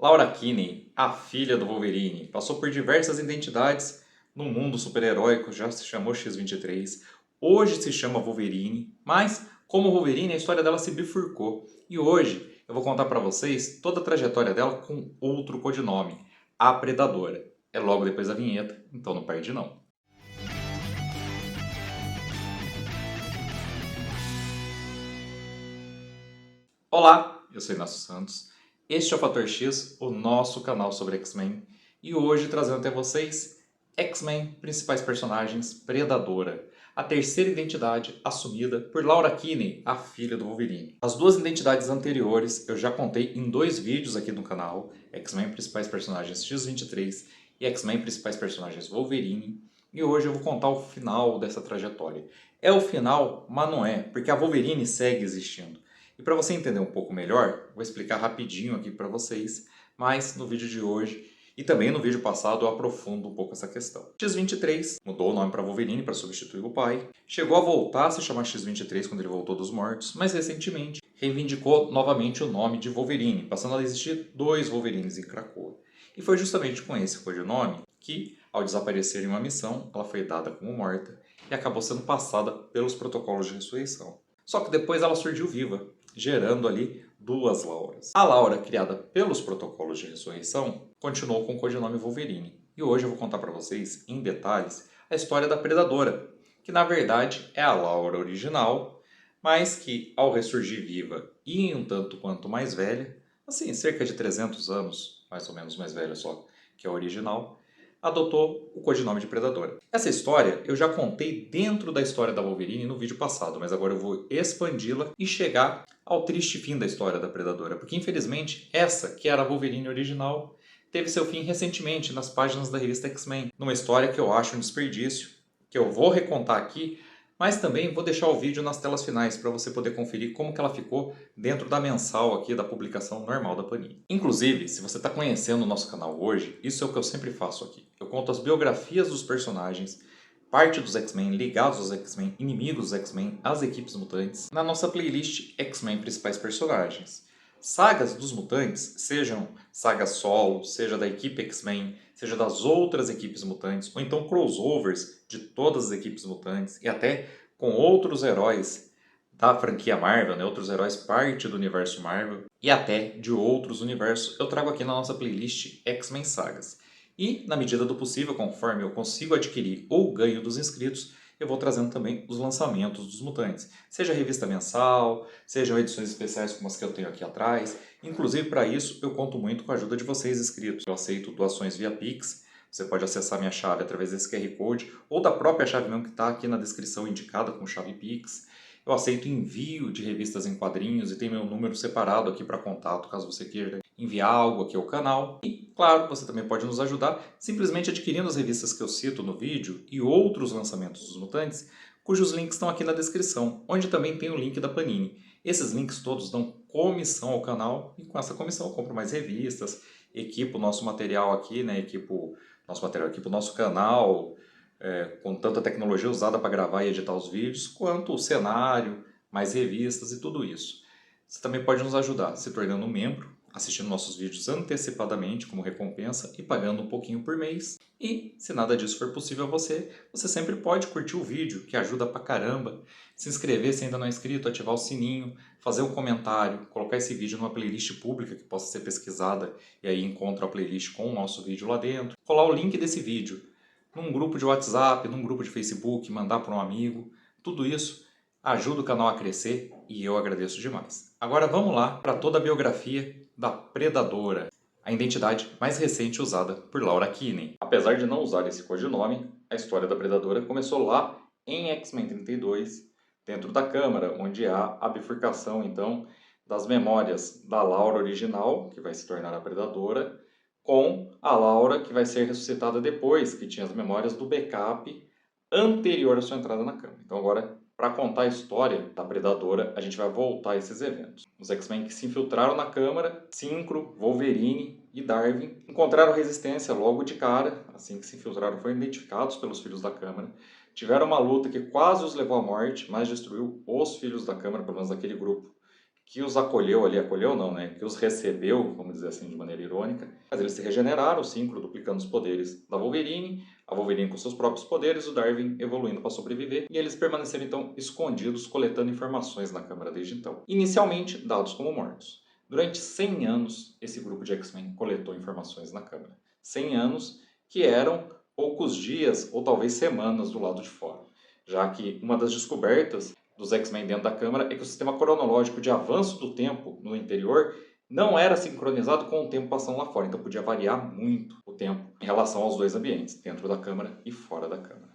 Laura Kinney, a filha do Wolverine, passou por diversas identidades no mundo super-heróico, já se chamou X-23, hoje se chama Wolverine, mas como Wolverine a história dela se bifurcou. E hoje eu vou contar para vocês toda a trajetória dela com outro codinome, a Predadora. É logo depois da vinheta, então não perde não. Olá, eu sou Inácio Santos, este é o Fator X, o nosso canal sobre X-Men, e hoje trazendo até vocês X-Men, principais personagens, Predadora, a terceira identidade assumida por Laura Kinney, a filha do Wolverine. As duas identidades anteriores eu já contei em dois vídeos aqui no canal, X-Men, principais personagens X-23 e X-Men, principais personagens Wolverine, e hoje eu vou contar o final dessa trajetória. É o final, mas não é, porque a Wolverine segue existindo. E para você entender um pouco melhor, vou explicar rapidinho aqui para vocês, mas no vídeo de hoje e também no vídeo passado eu aprofundo um pouco essa questão. X-23 mudou o nome para Wolverine para substituir o pai, chegou a voltar a se chamar X-23 quando ele voltou dos mortos, mas recentemente reivindicou novamente o nome de Wolverine, passando a existir dois Wolverines em Krakoa. E foi justamente com esse codinome que, ao desaparecer em uma missão, ela foi dada como morta e acabou sendo passada pelos protocolos de ressurreição. Só que depois ela surgiu viva, gerando ali duas Lauras. A Laura, criada pelos protocolos de ressurreição, continuou com o codinome Wolverine. E hoje eu vou contar para vocês, em detalhes, a história da Predadora, que na verdade é a Laura original, mas que ao ressurgir viva e um tanto quanto mais velha, assim, cerca de 300 anos, mais ou menos mais velha só que a original, adotou o codinome de Predadora. Essa história eu já contei dentro da história da Wolverine no vídeo passado, mas agora eu vou expandi-la e chegar ao triste fim da história da Predadora, porque infelizmente essa, que era a Wolverine original, teve seu fim recentemente nas páginas da revista X-Men, numa história que eu acho um desperdício, que eu vou recontar aqui, mas também vou deixar o vídeo nas telas finais para você poder conferir como que ela ficou dentro da mensal aqui da publicação normal da Panini. Inclusive, se você está conhecendo o nosso canal hoje, isso é o que eu sempre faço aqui. Eu conto as biografias dos personagens, parte dos X-Men ligados aos X-Men, inimigos dos X-Men, as equipes mutantes, na nossa playlist X-Men Principais Personagens. Sagas dos mutantes, sejam sagas solo, seja da equipe X-Men, seja das outras equipes mutantes, ou então crossovers de todas as equipes mutantes e até com outros heróis da franquia Marvel, né? Outros heróis parte do universo Marvel e até de outros universos, eu trago aqui na nossa playlist X-Men Sagas. E, na medida do possível, conforme eu consigo adquirir ou ganho dos inscritos, eu vou trazendo também os lançamentos dos mutantes. Seja revista mensal, sejam edições especiais como as que eu tenho aqui atrás. Inclusive, para isso, eu conto muito com a ajuda de vocês inscritos. Eu aceito doações via Pix. Você pode acessar minha chave através desse QR Code ou da própria chave mesmo que está aqui na descrição indicada como chave Pix. Eu aceito envio de revistas em quadrinhos e tem meu número separado aqui para contato, caso você queira enviar algo aqui ao canal. E, claro, você também pode nos ajudar simplesmente adquirindo as revistas que eu cito no vídeo e outros lançamentos dos Mutantes, cujos links estão aqui na descrição, onde também tem o link da Panini. Esses links todos dão comissão ao canal e com essa comissão eu compro mais revistas, equipo o nosso material aqui, né? Equipo o nosso canal, com tanta tecnologia usada para gravar e editar os vídeos, quanto o cenário, mais revistas e tudo isso. Você também pode nos ajudar se tornando um membro, assistindo nossos vídeos antecipadamente como recompensa e pagando um pouquinho por mês. E se nada disso for possível a você, você sempre pode curtir o vídeo, que ajuda pra caramba, se inscrever se ainda não é inscrito, ativar o sininho, fazer um comentário, colocar esse vídeo numa playlist pública que possa ser pesquisada e aí encontra a playlist com o nosso vídeo lá dentro, colar o link desse vídeo num grupo de WhatsApp, num grupo de Facebook, mandar para um amigo, tudo isso ajuda o canal a crescer e eu agradeço demais. Agora vamos lá para toda a biografia da Predadora, a identidade mais recente usada por Laura Kinney. Apesar de não usar esse codinome, a história da Predadora começou lá em X-Men 32, dentro da Câmara, onde há a bifurcação então das memórias da Laura original, que vai se tornar a Predadora, com a Laura, que vai ser ressuscitada depois, que tinha as memórias do backup anterior à sua entrada na Câmara. Então agora, para contar a história da Predadora, a gente vai voltar a esses eventos. Os X-Men que se infiltraram na Câmara, Synchro, Wolverine e Darwin, encontraram resistência logo de cara, assim que se infiltraram foram identificados pelos Filhos da Câmara, tiveram uma luta que quase os levou à morte, mas destruiu os Filhos da Câmara, pelo menos aquele grupo que os acolheu ali, acolheu não, né? Que os recebeu, vamos dizer assim, de maneira irônica. Mas eles se regeneraram, o Synchro duplicando os poderes da Wolverine, a Wolverine com seus próprios poderes, o Darwin evoluindo para sobreviver, e eles permaneceram então escondidos, coletando informações na Câmara desde então. Inicialmente, dados como mortos. Durante 100 anos, esse grupo de X-Men coletou informações na Câmara. 100 anos que eram poucos dias ou talvez semanas do lado de fora, já que uma das descobertas dos X-Men dentro da Câmara é que o sistema cronológico de avanço do tempo no interior não era sincronizado com o tempo passando lá fora, então podia variar muito o tempo em relação aos dois ambientes, dentro da Câmara e fora da Câmara.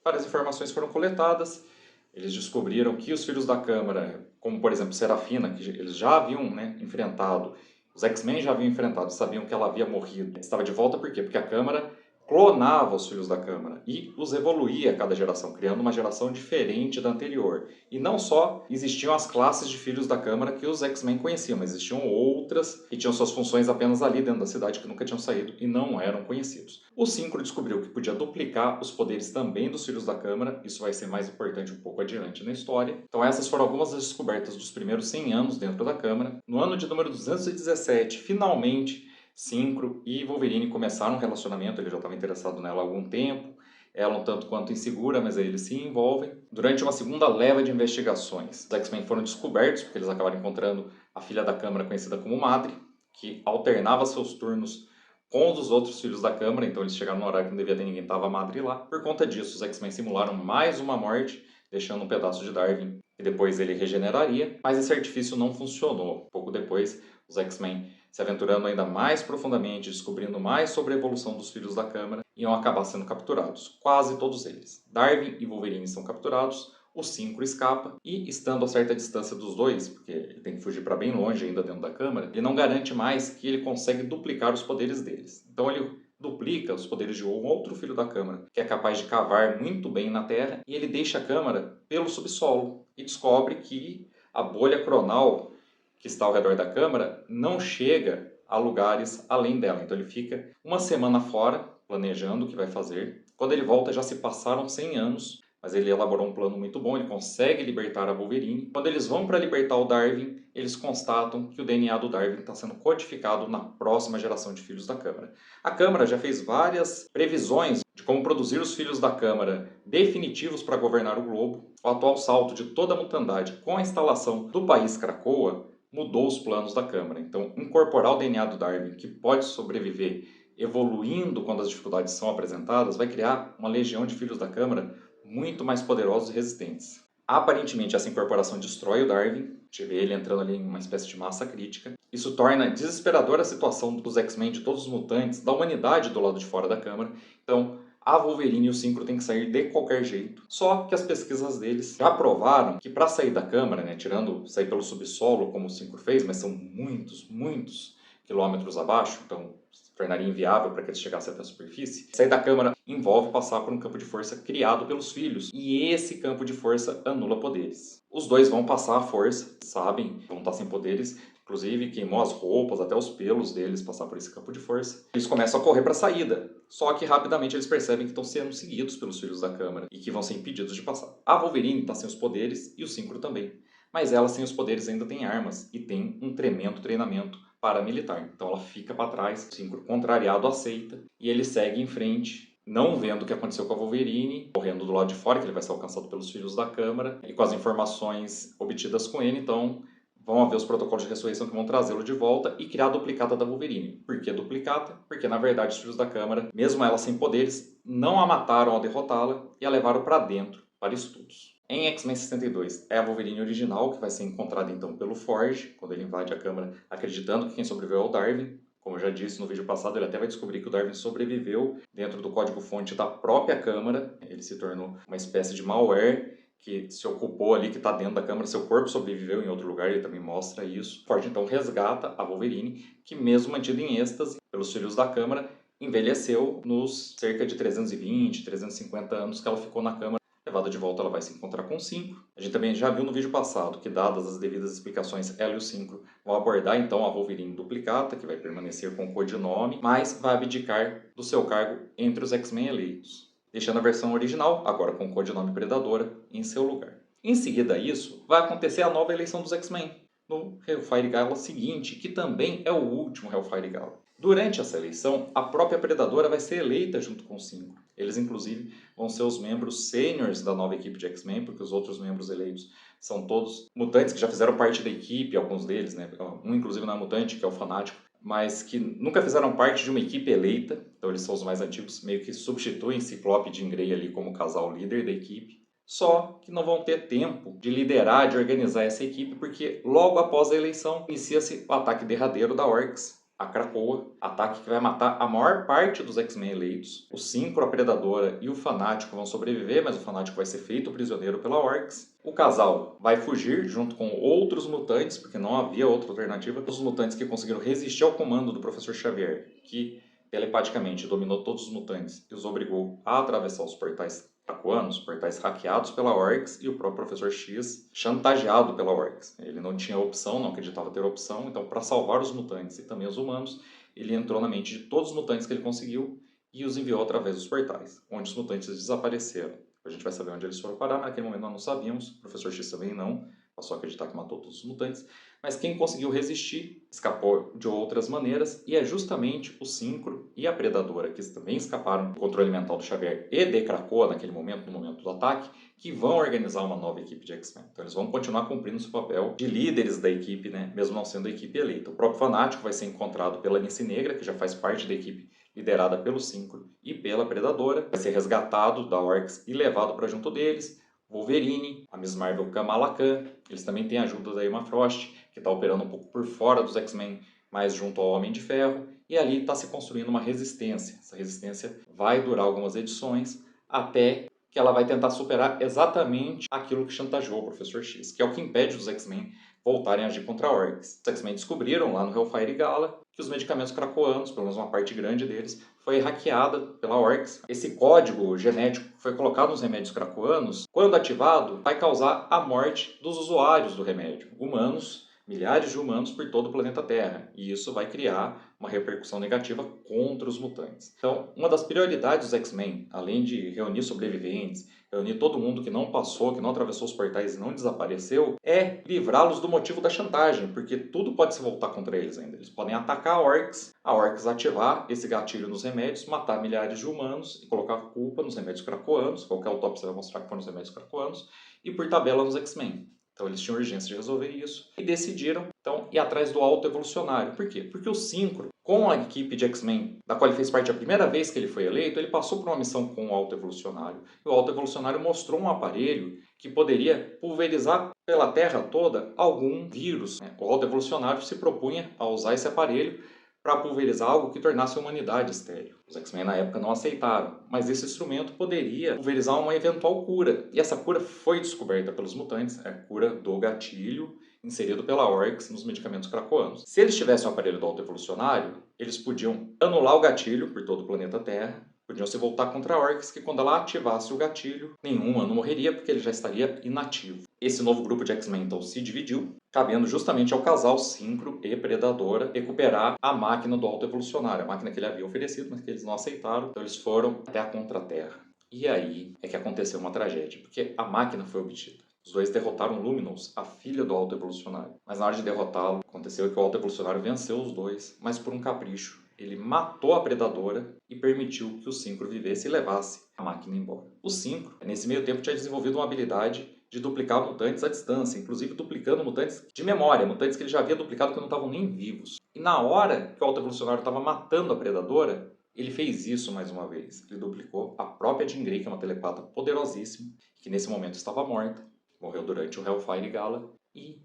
Várias informações foram coletadas, eles descobriram que os filhos da Câmara, como por exemplo Serafina, que eles já haviam enfrentado, os X-Men já haviam enfrentado, sabiam que ela havia morrido, estava de volta por quê? Porque a Câmara clonava os filhos da Câmara e os evoluía a cada geração, criando uma geração diferente da anterior. E não só existiam as classes de filhos da Câmara que os X-Men conheciam, mas existiam outras que tinham suas funções apenas ali dentro da cidade, que nunca tinham saído e não eram conhecidos. O Synchro descobriu que podia duplicar os poderes também dos filhos da Câmara, isso vai ser mais importante um pouco adiante na história. Então essas foram algumas das descobertas dos primeiros 100 anos dentro da Câmara. No ano de número 217, finalmente, Synchro e Wolverine começaram um relacionamento, ele já estava interessado nela há algum tempo, ela um tanto quanto insegura, mas aí eles se envolvem. Durante uma segunda leva de investigações, os X-Men foram descobertos, porque eles acabaram encontrando a filha da Câmara conhecida como Madre, que alternava seus turnos com os dos outros filhos da Câmara, então eles chegaram no horário que não devia ter ninguém, estava a Madre lá. Por conta disso, os X-Men simularam mais uma morte, deixando um pedaço de Darwin, e depois ele regeneraria, mas esse artifício não funcionou. Pouco depois, os X-Men, se aventurando ainda mais profundamente, descobrindo mais sobre a evolução dos filhos da Câmara, iam acabar sendo capturados, quase todos eles. Darwin e Wolverine são capturados, o Synchro escapa e, estando a certa distância dos dois, porque ele tem que fugir para bem longe ainda dentro da Câmara, ele não garante mais que ele consegue duplicar os poderes deles. Então ele duplica os poderes de um outro filho da Câmara, que é capaz de cavar muito bem na Terra, e ele deixa a Câmara pelo subsolo e descobre que a bolha cronal que está ao redor da Câmara não chega a lugares além dela. Então ele fica uma semana fora, planejando o que vai fazer. Quando ele volta já se passaram 100 anos, mas ele elaborou um plano muito bom, ele consegue libertar a Wolverine. Quando eles vão para libertar o Darwin, eles constatam que o DNA do Darwin está sendo codificado na próxima geração de filhos da Câmara. A Câmara já fez várias previsões de como produzir os filhos da Câmara definitivos para governar o globo. O atual salto de toda a mutandade com a instalação do país Krakoa mudou os planos da Câmara. Então, incorporar o DNA do Darwin, que pode sobreviver evoluindo quando as dificuldades são apresentadas, vai criar uma legião de filhos da Câmara muito mais poderosos e resistentes. Aparentemente, essa incorporação destrói o Darwin, a gente vê ele entrando ali em uma espécie de massa crítica. Isso torna desesperadora a situação dos X-Men, de todos os mutantes, da humanidade do lado de fora da Câmara. Então, a Wolverine e o Synchro têm que sair de qualquer jeito. Só que as pesquisas deles já provaram que para sair da Câmara, tirando sair pelo subsolo, como o Synchro fez, mas são muitos quilômetros abaixo, então se tornaria inviável para que eles chegassem até a superfície. Sair da Câmara envolve passar por um campo de força criado pelos filhos, e esse campo de força anula poderes. Os dois vão passar a força, sabem, vão estar sem poderes, inclusive queimou as roupas, até os pelos deles passar por esse campo de força. Eles começam a correr para a saída, só que rapidamente eles percebem que estão sendo seguidos pelos filhos da Câmara e que vão ser impedidos de passar. A Wolverine está sem os poderes e o Synchro também, mas ela sem os poderes ainda tem armas e tem um tremendo treinamento paramilitar. Então ela fica para trás, o Synchro contrariado aceita e ele segue em frente, não vendo o que aconteceu com a Wolverine, correndo do lado de fora, que ele vai ser alcançado pelos filhos da Câmara, e com as informações obtidas com ele, então vão haver os protocolos de ressurreição que vão trazê-lo de volta e criar a duplicata da Wolverine. Por que duplicata? Porque, na verdade, os filhos da Câmara, mesmo ela sem poderes, não a mataram ao derrotá-la e a levaram para dentro, para estudos. Em X-Men 62, é a Wolverine original, que vai ser encontrada então pelo Forge, quando ele invade a Câmara, acreditando que quem sobreviveu é o Darwin. Como eu já disse no vídeo passado, ele até vai descobrir que o Darwin sobreviveu dentro do código-fonte da própria Câmara. Ele se tornou uma espécie de malware que se ocupou ali, que está dentro da Câmara. Seu corpo sobreviveu em outro lugar, ele também mostra isso. O Forge então resgata a Wolverine, que mesmo mantida em êxtase pelos filhos da Câmara, envelheceu nos cerca de 320, 350 anos que ela ficou na Câmara. Levada de volta, ela vai se encontrar com o Synchro. A gente também já viu no vídeo passado que, dadas as devidas explicações, ela e o Synchro vão abordar então a Wolverine duplicata, que vai permanecer com o codinome, mas vai abdicar do seu cargo entre os X-Men eleitos, deixando a versão original, agora com o codinome Predadora, em seu lugar. Em seguida a isso, vai acontecer a nova eleição dos X-Men. no Hellfire Gala seguinte, que também é o último Hellfire Gala. Durante essa eleição, a própria Predadora vai ser eleita junto com os 5. Eles, inclusive, vão ser os membros sêniores da nova equipe de X-Men, porque os outros membros eleitos são todos mutantes que já fizeram parte da equipe, alguns deles, né? Um, inclusive, não é mutante, que é o Fanático, mas que nunca fizeram parte de uma equipe eleita. Então, eles são os mais antigos, meio que substituem Ciclope e Jean Grey ali como casal líder da equipe. Só que não vão ter tempo de liderar, de organizar essa equipe, porque logo após a eleição inicia-se o ataque derradeiro da Orcs, a Krakoa, ataque que vai matar a maior parte dos X-Men eleitos. O Synchro, a Predadora e o Fanático vão sobreviver, mas o Fanático vai ser feito prisioneiro pela Orcs. O casal vai fugir junto com outros mutantes, porque não havia outra alternativa. Os mutantes que conseguiram resistir ao comando do Professor Xavier, que telepaticamente dominou todos os mutantes e os obrigou a atravessar os portais krakoanos, portais hackeados pela Orcs, e o próprio Professor X chantageado pela Orcs. Ele não tinha opção, não acreditava ter opção, então para salvar os mutantes e também os humanos, ele entrou na mente de todos os mutantes que ele conseguiu e os enviou através dos portais, onde os mutantes desapareceram. A gente vai saber onde eles foram parar, mas naquele momento nós não sabíamos, o Professor X também não, passou a acreditar que matou todos os mutantes. Mas quem conseguiu resistir escapou de outras maneiras, e é justamente o Synchro e a Predadora, que também escaparam do controle mental do Xavier e de Krakoa naquele momento, no momento do ataque, que vão organizar uma nova equipe de X-Men. Então eles vão continuar cumprindo seu papel de líderes da equipe, né? Mesmo não sendo a equipe eleita. O próprio Fanático vai ser encontrado pela Nice Negra, que já faz parte da equipe liderada pelo Synchro e pela Predadora, vai ser resgatado da Orcs e levado para junto deles. Wolverine, a Miss Marvel Kamala Khan, eles também têm a ajuda da Emma Frost, que está operando um pouco por fora dos X-Men, mais junto ao Homem de Ferro, e ali está se construindo uma resistência. Essa resistência vai durar algumas edições, até que ela vai tentar superar exatamente aquilo que chantageou o Professor X, que é o que impede os X-Men voltarem a agir contra a Orcs. Os X-Men descobriram lá no Hellfire Gala que os medicamentos krakoanos, pelo menos uma parte grande deles, foi hackeada pela Orcs. Esse código genético que foi colocado nos remédios krakoanos, quando ativado, vai causar a morte dos usuários do remédio, humanos, milhares de humanos por todo o planeta Terra, e isso vai criar uma repercussão negativa contra os mutantes. Então, uma das prioridades dos X-Men, além de reunir sobreviventes, reunir todo mundo que não passou, que não atravessou os portais e não desapareceu, é livrá-los do motivo da chantagem, porque tudo pode se voltar contra eles ainda. Eles podem atacar a Orcs ativar esse gatilho nos remédios, matar milhares de humanos e colocar a culpa nos remédios krakoanos, qualquer autópsia vai mostrar que foram os remédios krakoanos, e por tabela nos X-Men. Então eles tinham urgência de resolver isso e decidiram então ir atrás do autoevolucionário. Por quê? Porque o Synchro, com a equipe de X-Men, da qual ele fez parte a primeira vez que ele foi eleito, ele passou por uma missão com o autoevolucionário. E o autoevolucionário mostrou um aparelho que poderia pulverizar pela Terra toda algum vírus, né? O autoevolucionário se propunha a usar esse aparelho para pulverizar algo que tornasse a humanidade estéril. Os X-Men na época não aceitaram, mas esse instrumento poderia pulverizar uma eventual cura. E essa cura foi descoberta pelos mutantes, é a cura do gatilho inserido pela Orcs nos medicamentos krakoanos. Se eles tivessem um aparelho do autoevolucionário, eles podiam anular o gatilho por todo o planeta Terra, podiam se voltar contra a Orcs, que quando ela ativasse o gatilho, nenhum humano morreria porque ele já estaria inativo. Esse novo grupo de X-Men então se dividiu, cabendo justamente ao casal Synchro e Predadora recuperar a máquina do autoevolucionário, a máquina que ele havia oferecido, mas que eles não aceitaram, então eles foram até a Contra-Terra. E aí é que aconteceu uma tragédia, porque a máquina foi obtida. Os dois derrotaram Luminous, a filha do autoevolucionário. Mas na hora de derrotá-lo, aconteceu que o autoevolucionário venceu os dois, mas por um capricho. Ele matou a Predadora e permitiu que o Synchro vivesse e levasse a máquina embora. O Synchro, nesse meio tempo, tinha desenvolvido uma habilidade de duplicar mutantes à distância, inclusive duplicando mutantes de memória, mutantes que ele já havia duplicado que não estavam nem vivos. E na hora que o autoevolucionário estava matando a Predadora, ele fez isso mais uma vez. Ele duplicou a própria Jean Grey, que é uma telepata poderosíssima, que nesse momento estava morta, morreu durante o Hellfire Gala, e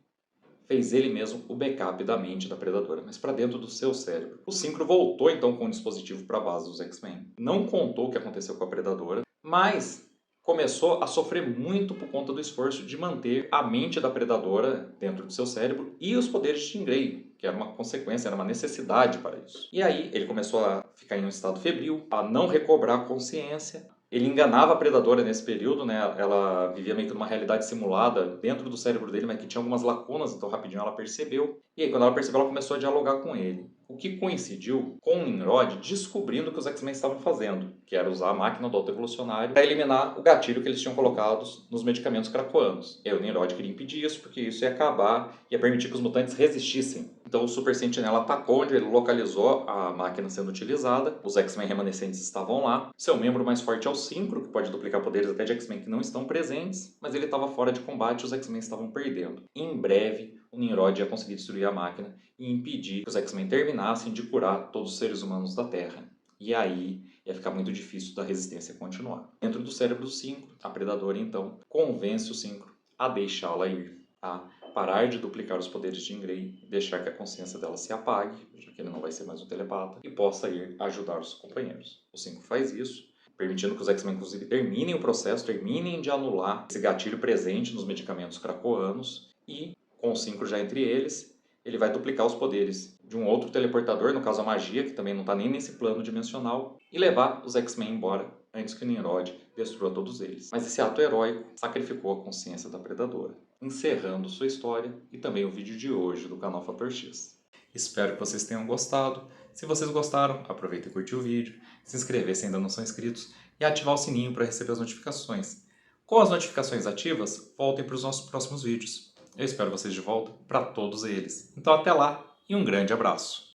fez ele mesmo o backup da mente da Predadora, mas para dentro do seu cérebro. O Synchro voltou então com o dispositivo para a base dos X-Men. Não contou o que aconteceu com a Predadora, mas começou a sofrer muito por conta do esforço de manter a mente da Predadora dentro do seu cérebro e os poderes de Jean Grey, que era uma consequência, era uma necessidade para isso. E aí ele começou a ficar em um estado febril, a não recobrar a consciência. Ele enganava a Predadora nesse período, né? Ela vivia meio que numa realidade simulada dentro do cérebro dele, mas que tinha algumas lacunas, então rapidinho ela percebeu. E aí quando ela percebeu, ela começou a dialogar com ele. o que coincidiu com o Nimrod descobrindo o que os X-Men estavam fazendo, que era usar a máquina do autoevolucionário para eliminar o gatilho que eles tinham colocado nos medicamentos krakoanos. E o Nimrod queria impedir isso, porque isso ia acabar, ia permitir que os mutantes resistissem. Então o Super Sentinela atacou onde ele localizou a máquina sendo utilizada, os X-Men remanescentes estavam lá. Seu membro mais forte é o Synchro, que pode duplicar poderes até de X-Men que não estão presentes, mas ele estava fora de combate e os X-Men estavam perdendo. Em breve, o Nimrod ia conseguir destruir a máquina e impedir que os X-Men terminassem de curar todos os seres humanos da Terra. E aí ia ficar muito difícil da resistência continuar. Dentro do cérebro do Synchro, a Predadora então convence o Synchro a deixá-la ir, a parar de duplicar os poderes de Jean Grey e deixar que a consciência dela se apague, já que ele não vai ser mais um telepata, e possa ir ajudar os companheiros. O Synchro faz isso, permitindo que os X-Men inclusive terminem o processo, terminem de anular esse gatilho presente nos medicamentos krakoanos e, com o Synchro já entre eles, ele vai duplicar os poderes de um outro teleportador, no caso a magia, que também não está nem nesse plano dimensional, e levar os X-Men embora antes que o Nimrod destrua todos eles. Mas esse ato heróico sacrificou a consciência da Predadora, encerrando sua história e também o vídeo de hoje do canal Fator X. Espero que vocês tenham gostado. Se vocês gostaram, aproveita e curte o vídeo, se inscrever se ainda não são inscritos e ativar o sininho para receber as notificações. Com as notificações ativas, voltem para os nossos próximos vídeos. Eu espero vocês de volta para todos eles. Então até lá e um grande abraço!